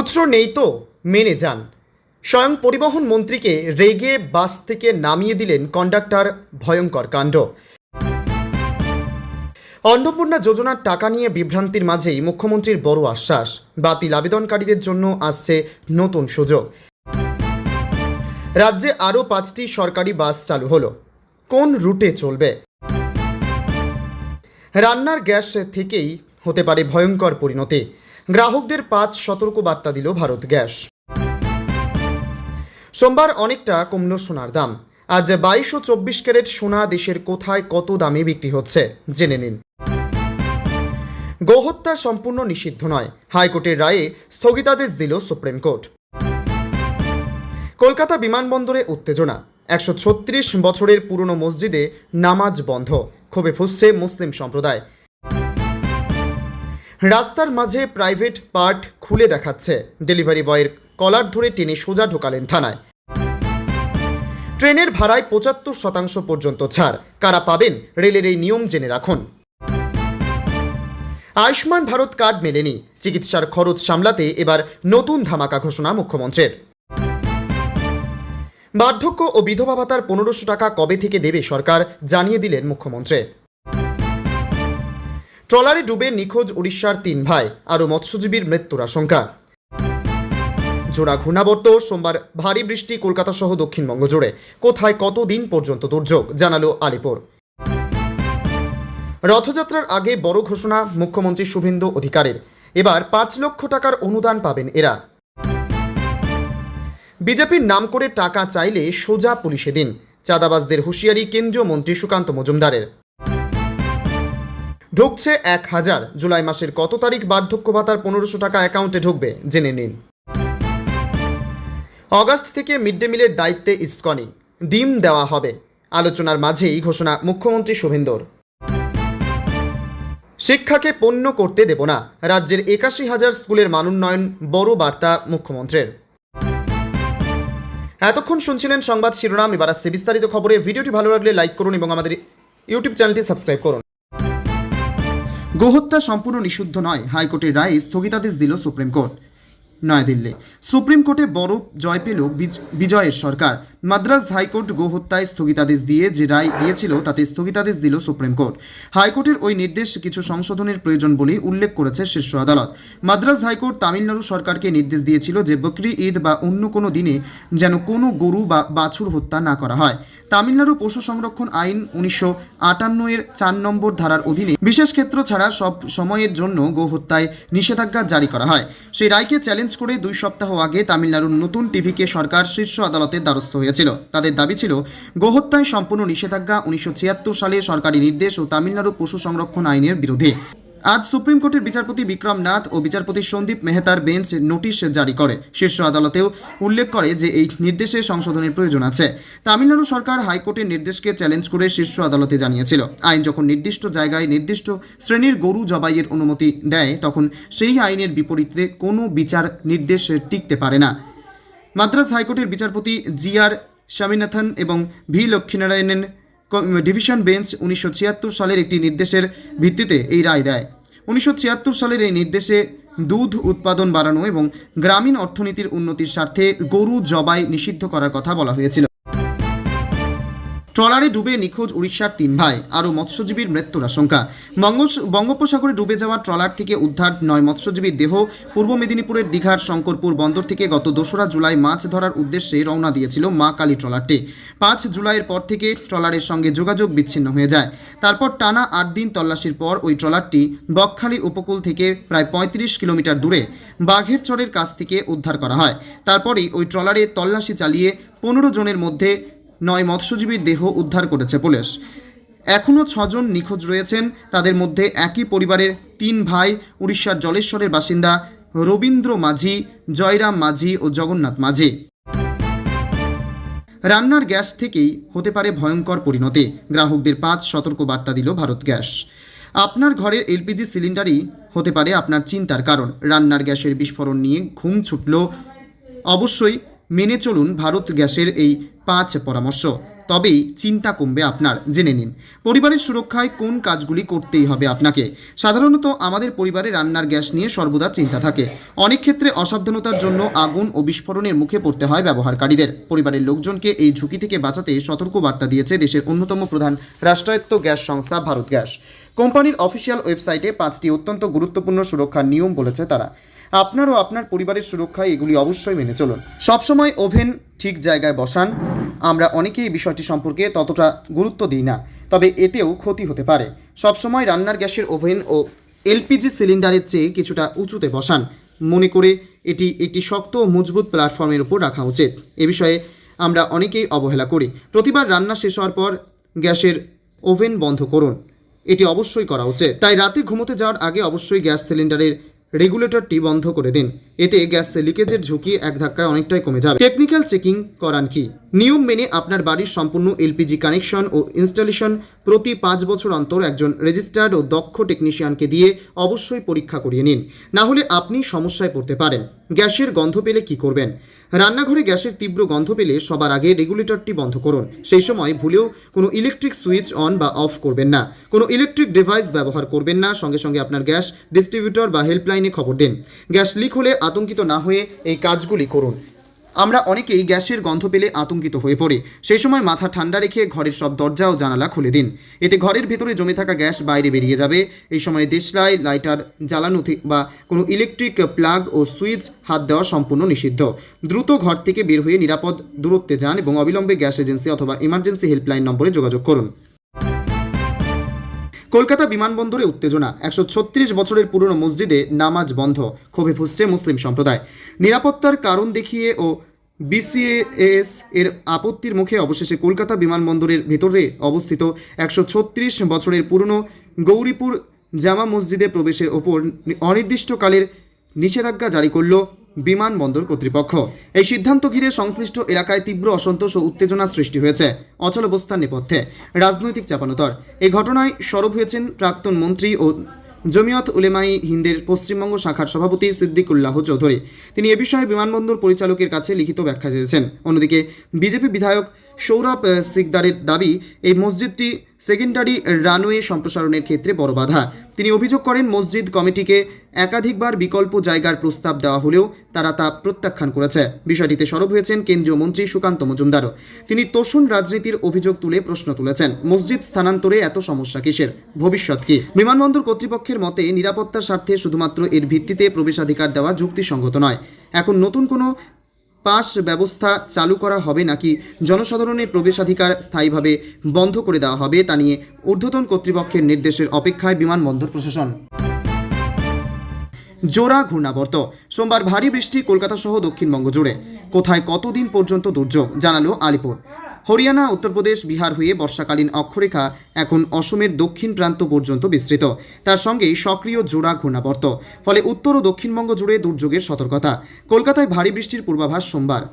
খুচরো নেই তো মেনে যান। স্বয়ং পরিবহন মন্ত্রীকে রেগে বাস থেকে নামিয়ে দিলেন কন্ডাক্টর। ভয়ঙ্কর কাণ্ড। অন্নপূর্ণা যোজনার টাকা নিয়ে বিভ্রান্তির মাঝেই মুখ্যমন্ত্রীর বড় আশ্বাস, বাতিল আবেদনকারীদের জন্য আসছে নতুন সুযোগ। রাজ্যে আরও 5টি সরকারি বাস চালু হলো। কোন রুটে চলবে? রান্নার গ্যাস থেকেই হতে পারে ভয়ঙ্কর পরিণতি। গ্রাহকদের 5 সতর্কবার্তা দিল ভারত গ্যাস। সোমবার অনেকটা কমল সোনার দাম। আজ 22 ও 24 ক্যারেট সোনা দেশের কোথায় কত দামে বিক্রি হচ্ছে জেনে নিন। গোহত্যা সম্পূর্ণ নিষিদ্ধ নয়, হাইকোর্টের রায়ে স্থগিতাদেশ দিল সুপ্রিম কোর্ট। কলকাতা বিমানবন্দরে উত্তেজনা। 136 বছরের পুরনো মসজিদে নামাজ বন্ধ, ক্ষোভে ফুঁসছে মুসলিম সম্প্রদায়। রাস্তার মাঝে প্রাইভেট পার্ট খুলে দেখাচ্ছে, ডেলিভারি বয়ের কলার ধরে টেনে সোজা ঢোকালেন থানায়। ট্রেনের ভাড়ায় 75% পর্যন্ত ছাড়, কারা পাবেন রেলের এই নিয়ম জেনে রাখুন। আয়ুষ্মান ভারত কার্ড মেলেনি, চিকিৎসার খরচ সামলাতে এবার নতুন ধামাকা ঘোষণা মুখ্যমন্ত্রীর। বার্ধক্য ও বিধবা ভাতার 1500 টাকা কবে থেকে দেবে সরকার জানিয়ে দিলেন মুখ্যমন্ত্রী। ট্রলারে ডুবে নিখোঁজ উড়িষ্যার 3 ভাই, আরও মৎস্যজীবীর মৃত্যুর আশঙ্কা। জোড়া ঘূর্ণাবর্ত, সোমবার ভারী বৃষ্টি কলকাতা সহ দক্ষিণবঙ্গ জুড়ে, কোথায় কতদিন পর্যন্ত দুর্যোগ জানালো আলিপুর। রথযাত্রার আগে বড় ঘোষণা মুখ্যমন্ত্রী শুভেন্দু অধিকারীর, এবার 5 লক্ষ টাকার অনুদান পাবেন এরা। বিজেপির নাম করে টাকা চাইলে সোজা পুলিশে দিন, চাঁদাবাজদের হুঁশিয়ারি কেন্দ্রীয় মন্ত্রী সুকান্ত মজুমদারের। ঢুকছে 1000, জুলাই মাসের কত তারিখ বার্ধক্য ভাতার 1500 টাকা অ্যাকাউন্টে ঢুকবে জেনে নিন। অগাস্ট থেকে মিড ডে মিলের দায়িত্বে ইসকনি, ডিম দেওয়া হবে, আলোচনার মাঝেই ঘোষণা মুখ্যমন্ত্রী শুভেন্দুর। শিক্ষাকে পণ্য করতে দেব না, রাজ্যের 81,000 স্কুলের মানোন্নয়ন, বড় বার্তা মুখ্যমন্ত্রীর। এতক্ষণ শুনছিলেন সংবাদ শিরোনাম, এবার আসছে বিস্তারিত খবরে। ভিডিওটি ভালো লাগলে লাইক করুন এবং আমাদের ইউটিউব চ্যানেলটি সাবস্ক্রাইব করুন। গোহত্যা সম্পূর্ণ নিষিদ্ধ নয়, হাইকোর্টের রায়ে স্থগিতাদেশ দিল সুপ্রিম কোর্ট। নয়াদিল্লি, সুপ্রিম কোর্টে বড় জয় পেল বিজয়ের সরকার। মাদ্রাজ হাইকোর্ট গোহত্যায় স্থগিতাদেশ দিয়ে যে রায় দিয়েছিল তাতে স্থগিতাদেশ দিল সুপ্রিম কোর্ট। হাইকোর্টের ওই নির্দেশ কিছু সংশোধনের প্রয়োজন বলে উল্লেখ করেছে শীর্ষ আদালত। মাদ্রাজ হাইকোর্ট তামিলনাড়ু সরকারকে নির্দেশ দিয়েছিল যে বকরি ঈদ বা অন্য কোনো দিনে যেন কোনো গরু বা বাছুর হত্যা না করা হয়। তামিলনাড়ু পশু সংরক্ষণ আইন 1958 এর 4 নম্বর ধারার অধীনে বিশেষ ক্ষেত্র ছাড়া সব সময়ের জন্য গোহত্যায় নিষেধাজ্ঞা জারি করা হয়। সেই রায়কে চ্যালেঞ্জ করে 2 সপ্তাহ আগে তামিলনাড়ুর নতুন টিভিকে সরকার শীর্ষ আদালতের দ্বারস্থ হয়েছিল। তাদের দাবি ছিল গোহত্যায় সম্পূর্ণ নিষেধাজ্ঞা 1976 সালে সরকারি নির্দেশ ও তামিলনাড়ু পশু সংরক্ষণ আইনের বিরোধী। আজ সুপ্রিম কোর্টের বিচারপতি বিক্রম নাথ ও বিচারপতি সন্দীপ মেহতার বেঞ্চ নোটিশ জারি করে। শীর্ষ আদালতেও উল্লেখ করে যে এই নির্দেশে সংশোধনের প্রয়োজন আছে। তামিলনাড়ু সরকার হাইকোর্টের নির্দেশকে চ্যালেঞ্জ করে শীর্ষ আদালতে জানিয়েছিল, আইন যখন নির্দিষ্ট জায়গায় নির্দিষ্ট শ্রেণীর গরু জবাইয়ের অনুমতি দেয় তখন সেই আইনের বিপরীতে কোনো বিচার নির্দেশ টিকতে পারে না। মাদ্রাজ হাইকোর্টের বিচারপতি GR স্বামীনাথন এবং ভি লক্ষ্মীনারায়ণের ডিভিশন বেঞ্চ 1976 সালের একটি নির্দেশের ভিত্তিতে এই রায় দেয়। 1976 সালের এই নির্দেশে দুধ উৎপাদন বাড়ানো এবং গ্রামীণ অর্থনীতির উন্নতির স্বার্থে গরু জবাই নিষিদ্ধ করার কথা বলা হয়েছিল। ট্রলারে ডুবে নিখোঁজ উড়িষ্যার 3 ভাই, আরও মৎস্যজীবীর মৃত্যুর আশঙ্কা। বঙ্গোপসাগরে ডুবে যাওয়া ট্রলার থেকে উদ্ধার 9 মৎস্যজীবীর দেহ। পূর্ব মেদিনীপুরের দীঘার শঙ্করপুর বন্দর থেকে গত 2রা জুলাই মাছ ধরার উদ্দেশ্যে রওনা দিয়েছিল মা কালী ট্রলারটি। 5 জুলাইয়ের পর থেকে ট্রলারের সঙ্গে যোগাযোগ বিচ্ছিন্ন হয়ে যায়। তারপর টানা 8 দিন তল্লাশির পর ওই ট্রলারটি বকখালি উপকূল থেকে প্রায় 35 কিলোমিটার দূরে বাঘের চরের কাছ থেকে উদ্ধার করা হয়। তারপরই ওই ট্রলারে তল্লাশি চালিয়ে 15 জনের মধ্যে 9 মৎস্যজীবীর দেহ উদ্ধার করেছে পুলিশ। এখনও 6 জন নিখোঁজ রয়েছেন, তাদের মধ্যে একই পরিবারের 3 ভাই, উড়িষ্যার জলেশ্বরের বাসিন্দা রবীন্দ্র মাঝি, জয়রাম মাঝি ও জগন্নাথ মাঝি। রান্নার গ্যাস থেকেই হতে পারে ভয়ঙ্কর পরিণতি, গ্রাহকদের 5 সতর্কবার্তা দিল ভারত গ্যাস। আপনার ঘরের LPG সিলিন্ডারই হতে পারে আপনার চিন্তার কারণ। রান্নার গ্যাসের বিস্ফোরণ নিয়ে ঘুম ছুটল, অবশ্যই মেনে চলুন ভারত গ্যাসের এই 5 পরামর্শ। তবেই চিন্তা কমবে আপনার। জেনে নিন পরিবারের সুরক্ষায় কোন কাজগুলি করতেই হবে আপনাকে। সাধারণত আমাদের পরিবারে রান্নার গ্যাস নিয়ে সর্বদা চিন্তা থাকে। অনেক ক্ষেত্রে অসাবধানতার জন্য আগুন ও বিস্ফোরণের মুখে পড়তে হয় ব্যবহারকারীদের। পরিবারের লোকজনকে এই ঝুঁকি থেকে বাঁচাতে সতর্ক বার্তা দিয়েছে দেশের অন্যতম প্রধান রাষ্ট্রায়ত্ত গ্যাস সংস্থা ভারত গ্যাস। কোম্পানির অফিসিয়াল ওয়েবসাইটে 5টি অত্যন্ত গুরুত্বপূর্ণ সুরক্ষার নিয়ম বলেছে তারা। আপনার ও আপনার পরিবারের সুরক্ষায় এগুলি অবশ্যই মেনে চলুন। সবসময় ওভেন ঠিক জায়গায় বসান। আমরা অনেকেই এই বিষয়টি সম্পর্কে ততটা গুরুত্ব দিই না, তবে এতেও ক্ষতি হতে পারে। সবসময় রান্নার গ্যাসের ওভেন ও এলপিজি সিলিন্ডারের চেয়ে কিছুটা উঁচুতে বসান, মনে করে এটি একটি শক্ত ও মজবুত প্ল্যাটফর্মের উপর রাখা উচিত। এ বিষয়ে আমরা অনেকেই অবহেলা করি। প্রতিবার রান্না শেষ হওয়ার পর গ্যাসের ওভেন বন্ধ করুন, এটি অবশ্যই করা উচিত। তাই রাতে ঘুমোতে যাওয়ার আগে অবশ্যই গ্যাস সিলিন্ডারের রেগুলেটরটি বন্ধ করে দিন। এতে গ্যাস লিকেজের ঝুঁকি এক ধাক্কায় অনেকটাই কমে যাবে। টেকনিক্যাল চেকিং করান কি? নিয়ম মেনে আপনার বাড়ির সম্পূর্ণ এলপিজি কানেকশন ও ইনস্টলেশন প্রতি 5 বছর অন্তর একজন রেজিস্টার্ড ও দক্ষ টেকনিশিয়ানকে দিয়ে অবশ্যই পরীক্ষা করিয়ে নিন, না হলে আপনি সমস্যায় পড়তে পারেন। গ্যাসের গন্ধ পেলে কি করবেন? রান্নাঘরে গ্যাসের তীব্র গন্ধ পেলে সবার আগে রেগুলেটরটি বন্ধ করুন। সেই সময় ভুলেও কোনো ইলেকট্রিক সুইচ অন বা অফ করবেন না, কোনো ইলেকট্রিক ডিভাইস ব্যবহার করবেন না। সঙ্গে সঙ্গে আপনার গ্যাস ডিস্ট্রিবিউটর বা হেল্পলাইনে খবর দিন। গ্যাস লিক হলে আতঙ্কিত না হয়ে এই কাজগুলি করুন। আমরা অনেকেই গ্যাসের গন্ধ পেলে আতঙ্কিত হয়ে পড়ি। সেই সময় মাথা ঠান্ডা রেখে ঘরের সব দরজা ও জানালা খুলে দিন। এতে ঘরের ভেতরে জমে থাকা গ্যাস বাইরে বেরিয়ে যাবে। এই সময় দেশলাই, লাইটার জ্বালানো বা কোনো ইলেকট্রিক প্লাগ ও সুইচ হাত দেওয়া সম্পূর্ণ নিষিদ্ধ। দ্রুত ঘর থেকে বের হয়ে নিরাপদ দূরত্বে যান এবং অবিলম্বে গ্যাস এজেন্সি অথবা ইমার্জেন্সি হেল্পলাইন নম্বরে যোগাযোগ করুন। কলকাতা বিমানবন্দরে উত্তেজনা। 136 বছরের পুরনো মসজিদে নামাজ বন্ধ, ক্ষোভে ফুঁসছে মুসলিম সম্প্রদায়। নিরাপত্তার কারণ দেখিয়ে ও বিসিএস এর আপত্তির মুখে অবশেষে কলকাতা বিমানবন্দরের ভেতরে অবস্থিত 136 বছরের পুরনো গৌরীপুর জামা মসজিদে প্রবেশের ওপর অনির্দিষ্টকালের নিষেধাজ্ঞা জারি করল বিমানবন্দর কর্তৃপক্ষ। এই সিদ্ধান্ত ঘিরে সংশ্লিষ্ট এলাকায় তীব্র অসন্তোষ ও উত্তেজনা সৃষ্টি হয়েছে। অচলাবস্থার নেপথ্যে রাজনৈতিক চাপানোতর। এই ঘটনায় সরব হয়েছেন প্রাক্তন মন্ত্রী ও জমিয়ত উলেমাই হিন্দের পশ্চিমবঙ্গ শাখার সভাপতি সিদ্দিকুল্লাহ চৌধুরী। তিনি এ বিষয়ে বিমানবন্দর পরিচালকের কাছে লিখিত ব্যাখ্যা চেয়েছেন। অন্যদিকে বিজেপি বিধায়ক সৌরভ সিকদারের দাবি, এই মসজিদটি সেকেন্ডারি রানওয়ে সম্প্রসারণের ক্ষেত্রে বড় বাধা। তিনি অভিযোগ করেন, মসজিদ কমিটিকে একাধিকবার বিকল্প জায়গার প্রস্তাব দেওয়া হলেও তারা তা প্রত্যাখ্যান করেছে। বিষয়টিতে সরব হয়েছেন কেন্দ্রীয় মন্ত্রী সুকান্ত মজুমদারও। তিনি তোষণ রাজনীতির অভিযোগ তুলে প্রশ্ন তুলেছেন, মসজিদ স্থানান্তরে এত সমস্যা কিসের? ভবিষ্যৎ কি? বিমানবন্দর কর্তৃপক্ষের মতে নিরাপত্তার স্বার্থে শুধুমাত্র এর ভিত্তিতে প্রবেশাধিকার দেওয়া যুক্তিসঙ্গত নয়। এখন নতুন কোনো পাস ব্যবস্থা চালু করা হবে নাকি জনসাধারণের প্রবেশাধিকার স্থায়ীভাবে বন্ধ করে দেওয়া হবে তা নিয়ে ঊর্ধ্বতন কর্তৃপক্ষের নির্দেশের অপেক্ষায় বিমানবন্দর প্রশাসন। জোড়া ঘূর্ণাবর্ত। সোমবার ভারী বৃষ্টি কলকাতা সহ দক্ষিণবঙ্গ জুড়ে। কোথায় কতদিন পর্যন্ত দুর্যোগ জানালো আলিপুর। হরিয়ানা, উত্তরপ্রদেশ, বিহার হয়ে বর্ষাকালীন অক্ষরেখা এখন অসমের দক্ষিণ প্রান্ত পর্যন্ত বিস্তৃত। তার সঙ্গেই সক্রিয় জোড়া ঘূর্ণাবর্ত, ফলে উত্তর ও দক্ষিণবঙ্গ জুড়ে দুর্যোগের সতর্কতা। কলকাতায় ভারী বৃষ্টির পূর্বাভাস সোমবার।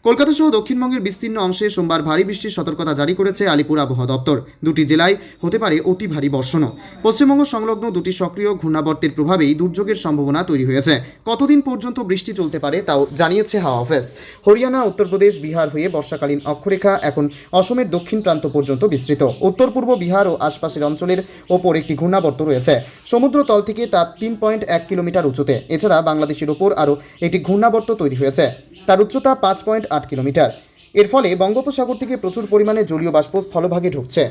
কলকাতা সহ দক্ষিণবঙ্গের বিস্তীর্ণ অংশে সোমবার ভারী বৃষ্টির সতর্কতা জারি করেছে আলিপুর আবহাওয়া দপ্তর। দুটি জেলায় হতে পারে অতি ভারী বর্ষণও। পশ্চিমবঙ্গ সংলগ্ন দুটি সক্রিয় ঘূর্ণাবর্তের প্রভাবেই দুর্যোগের সম্ভাবনা তৈরি হয়েছে। কতদিন পর্যন্ত বৃষ্টি চলতে পারে তাও জানিয়েছে হাওয়া অফিস। হরিয়ানা, উত্তরপ্রদেশ, বিহার হয়ে বর্ষাকালীন অক্ষরেখা এখন অসমের দক্ষিণ প্রান্ত পর্যন্ত বিস্তৃত। উত্তর পূর্ব বিহার ও আশপাশের অঞ্চলের ওপর একটি ঘূর্ণাবর্ত রয়েছে। সমুদ্র তল থেকে তা 3.1 কিলোমিটার উঁচুতে। এছাড়া বাংলাদেশের ওপর আরও একটি ঘূর্ণাবর্ত তৈরি হয়েছে, তার উচ্চতা 5.8 কিলোমিটার। এর ফলে বঙ্গোপসাগর থেকে প্রচুর পরিমাণে জলীয় বাষ্প স্থলভাগে ঢুকছে।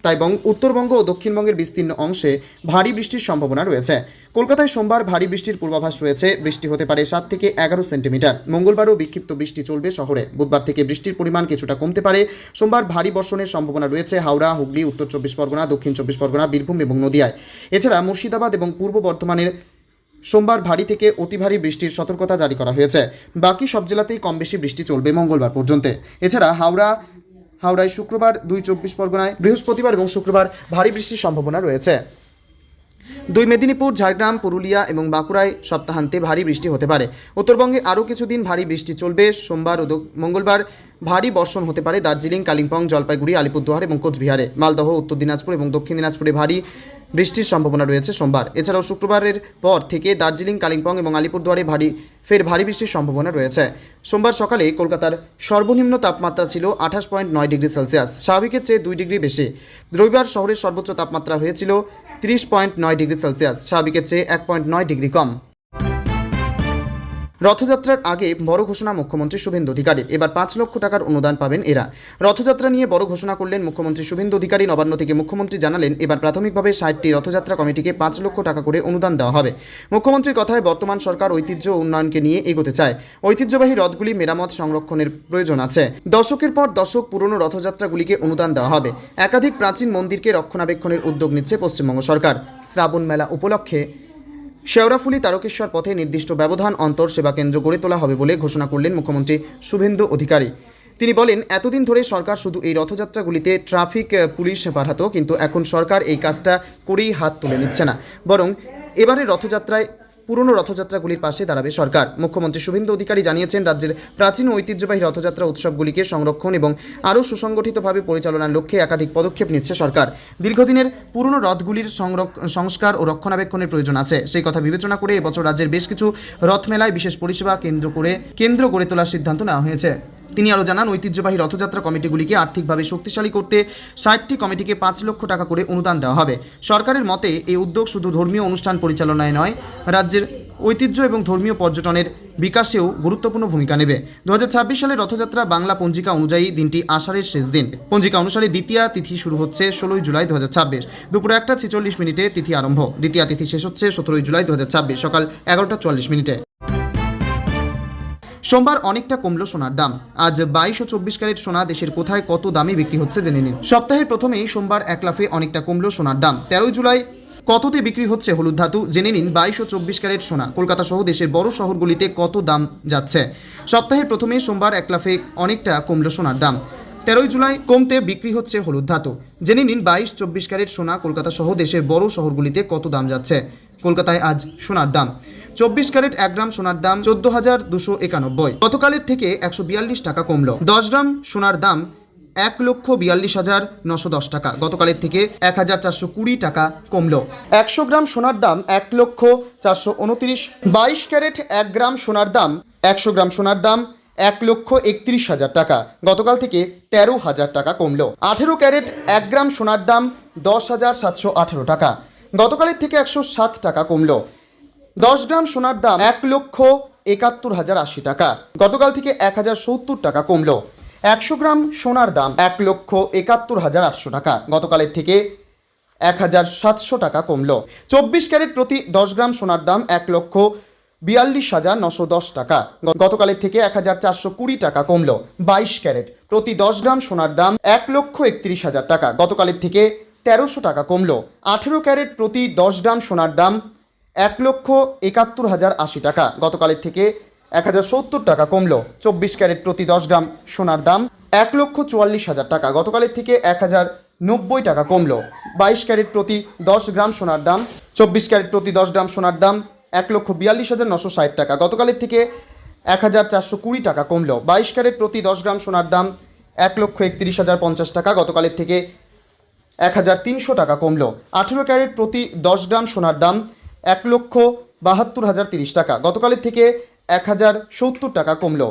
তাই উত্তরবঙ্গ ও দক্ষিণবঙ্গের বিস্তীর্ণ অংশে ভারী বৃষ্টির সম্ভাবনা রয়েছে। কলকাতায় সোমবার ভারী বৃষ্টির পূর্বাভাস রয়েছে। বৃষ্টি হতে পারে 7 থেকে 11 সেন্টিমিটার। মঙ্গলবারও বিক্ষিপ্ত বৃষ্টি চলবে শহরে। বুধবার থেকে বৃষ্টির পরিমাণ কিছুটা কমতে পারে। সোমবার ভারী বর্ষণের সম্ভাবনা রয়েছে হাওড়া, হুগলি, উত্তর 24 পরগনা, দক্ষিণ 24 পরগনা, বীরভূম এবং নদিয়ায়। এছাড়া মুর্শিদাবাদ এবং পূর্ব বর্ধমানের সোমবার ভারী থেকে অতি ভারী বৃষ্টির সতর্কতা জারি করা হয়েছে। বাকি সব জেলাতেই কম বেশি বৃষ্টি চলবে মঙ্গলবার পর্যন্ত। এছাড়া হাওড়ায় শুক্রবার, 24 পরগনায় বৃহস্পতিবার এবং শুক্রবার ভারী বৃষ্টির সম্ভাবনা রয়েছে। 2 মেদিনীপুর, ঝাড়গ্রাম, পুরুলিয়া এবং বাঁকুড়ায় সপ্তাহান্তে ভারী বৃষ্টি হতে পারে। উত্তরবঙ্গে আরও কিছুদিন ভারী বৃষ্টি চলবে। সোমবার ও মঙ্গলবার ভারী বর্ষণ হতে পারে দার্জিলিং, কালিম্পং, জলপাইগুড়ি, আলিপুরদুয়ার এবং কোচবিহারে। মালদহ, উত্তর দিনাজপুর এবং দক্ষিণ দিনাজপুরে ভারী বৃষ্টির সম্ভাবনা রয়েছে সোমবার। এছাড়াও শুক্রবারের পর থেকে দার্জিলিং, কালিম্পং এবং আলিপুরদুয়ারে ভারী বৃষ্টির সম্ভাবনা রয়েছে। সোমবার সকালে কলকাতার সর্বনিম্ন তাপমাত্রা ছিল 28.9 ডিগ্রি সেলসিয়াস, স্বাভাবিকের চেয়ে 2 ডিগ্রি বেশি। রবিবার শহরের সর্বোচ্চ তাপমাত্রা হয়েছিল 30.9 ডিগ্রি সেলসিয়াস, স্বাভাবিকের চেয়ে 1.9 ডিগ্রি কম। রথযাত্রার আগে বড় ঘোষণা মুখ্যমন্ত্রী শুভেন্দু অধিকারীর। এবার 5 লক্ষ টাকার অনুদান পাবেন এরা। রথযাত্রা নিয়ে বড় ঘোষণা করলেন মুখ্যমন্ত্রী শুভেন্দু অধিকারী। নবান্ন থেকে মুখ্যমন্ত্রী জানালেন, এবার প্রাথমিকভাবে 60টি রথযাত্রা কমিটিকে 5 লক্ষ টাকা করে অনুদান দেওয়া হবে। মুখ্যমন্ত্রীর কথায়, বর্তমান সরকার ঐতিহ্য উন্নয়নকে নিয়ে এগোতে চায়। ঐতিহ্যবাহী রথগুলি মেরামত সংরক্ষণের প্রয়োজন আছে। দশকের পর দশক পুরনো রথযাত্রাগুলিকে অনুদান দেওয়া হবে। একাধিক প্রাচীন মন্দিরকে রক্ষণাবেক্ষণের উদ্যোগ নিচ্ছে পশ্চিমবঙ্গ সরকার। শ্রাবণ মেলা উপলক্ষে শেওড়াফুলি তারকেশ্বর পথে নির্দিষ্ট ব্যবধান অন্তর সেবা কেন্দ্র গড়ে তোলা হবে বলে ঘোষণা করলেন মুখ্যমন্ত্রী শুভেন্দু অধিকারী। তিনি বলেন, এতদিন ধরে সরকার শুধু এই রথযাত্রাগুলিতে ট্রাফিক পুলিশ পাঠাতো, কিন্তু এখন সরকার এই কাজটা করেই হাত তুলে নিচ্ছে না, বরং এবারের রথযাত্রায় পুরনো রথযাত্রাগুলির পাশে দাঁড়াবে সরকার। মুখ্যমন্ত্রী শুভেন্দু অধিকারী জানিয়েছেন, রাজ্যের প্রাচীন ঐতিহ্যবাহী রথযাত্রা উৎসবগুলিকে সংরক্ষণ এবং আরও সুসংগঠিতভাবে পরিচালনার লক্ষ্যে একাধিক পদক্ষেপ নিচ্ছে সরকার। দীর্ঘদিনের পুরনো রথগুলির সংস্কার ও রক্ষণাবেক্ষণের প্রয়োজন আছে। সেই কথা বিবেচনা করে এবছর রাজ্যের বেশ কিছু রথমেলায় বিশেষ পরিষেবা কেন্দ্র গড়ে তোলার সিদ্ধান্ত নেওয়া হয়েছে। তিনি আরও জানান, ঐতিহ্যবাহী রথযাত্রা কমিটিগুলিকে আর্থিকভাবে শক্তিশালী করতে 60টি কমিটিকে 5 লক্ষ টাকা করে অনুদান দেওয়া হবে। সরকারের মতে এই উদ্যোগ শুধু ধর্মীয় অনুষ্ঠান পরিচালনায় নয়, রাজ্যের ঐতিহ্য এবং ধর্মীয় পর্যটনের বিকাশেও গুরুত্বপূর্ণ ভূমিকা নেবে। 2026 সালের রথযাত্রা বাংলা পঞ্জিকা অনুযায়ী দিনটি আষাঢ়ের শেষ দিন। পঞ্জিকা অনুসারে দ্বিতীয়া তিথি শুরু হচ্ছে 16 জুলাই 2026, দুপুর 1:46 তিথি আরম্ভ। দ্বিতীয়া তিথি শেষ হচ্ছে 17 জুলাই 2026 সকাল 11:44। সোমবার অনেকটা কমল সোনার দাম। আজ 22 ও 24 ক্যারেট সোনা দেশের কোথায় কত দামে বিক্রি হচ্ছে জেনে নিন। সপ্তাহের প্রথমেই সোমবার এক লাফে অনেকটা কমল সোনার দাম। 13 জুলাই কততে বিক্রি হচ্ছে হলুদ ধাতু জেনে নিন। 22 ও 24 ক্যারেট সোনা কলকাতা সহ দেশের বড় শহরগুলিতে কত দাম যাচ্ছে। সপ্তাহের প্রথমে সোমবার এক লাফে অনেকটা কমল সোনার দাম। 13 জুলাই কমতে বিক্রি হচ্ছে হলুদ ধাতু জেনে নিন। 22-24 ক্যারেট সোনা কলকাতা সহ দেশের বড় শহরগুলিতে কত দাম যাচ্ছে। কলকাতায় আজ সোনার দাম 24 ক্যারেট 1 গ্রাম সোনার দাম 14,291। গতকালের থেকে 142 টাকা কমলো। 10 গ্রাম সোনার দাম 1,42,910 টাকা, গতকালের থেকে 1,420 টাকা কমলো। 100 গ্রাম সোনার দাম 1,429। 22 ক্যারেট 1 গ্রাম সোনার দাম 100 গ্রাম সোনার দাম 1,31,000 টাকা, গতকাল থেকে 13,000 টাকা কমলো। 18 ক্যারেট 1 গ্রাম সোনার দাম 10,718 টাকা, গতকালের থেকে 107 টাকা কমলো। 10 গ্রাম সোনার দাম 1,71,080 টাকা, গতকাল থেকে 1,070 টাকা কমলো। 100 গ্রাম সোনার দাম 1,71,800 টাকা, গতকালের থেকে 1,700 টাকা কমলো। 24 ক্যারেট প্রতি 10 গ্রাম সোনার দাম 1,42,910 টাকা, গতকালের থেকে 1,420 টাকা কমলো। 22 ক্যারেট প্রতি 10 গ্রাম সোনার দাম 1,31,000 টাকা, গতকালের থেকে 1,300 টাকা কমলো। 18 ক্যারেট প্রতি 10 গ্রাম সোনার দাম 1,71,080 টাকা, গতকালের থেকে 1,070 টাকা কমলো। 24 ক্যারেট প্রতি 10 গ্রাম সোনার দাম 1,44,000 টাকা, গতকালের থেকে 1,090 টাকা কমলো। 22 ক্যারেট প্রতি 10 গ্রাম সোনার দাম 24 ক্যারেট প্রতি 10 গ্রাম সোনার দাম 1,42,960 টাকা, গতকালের থেকে 1,420 টাকা কমলো। 22 ক্যারেট প্রতি 10 গ্রাম সোনার দাম 1,31,050 টাকা, গতকালের থেকে 1,300 টাকা কমলো। 18 ক্যারেট প্রতি 10 গ্রাম সোনার দাম 1,72,030 টাকা, গতকালের থেকে 1,070 টাকা কমলো।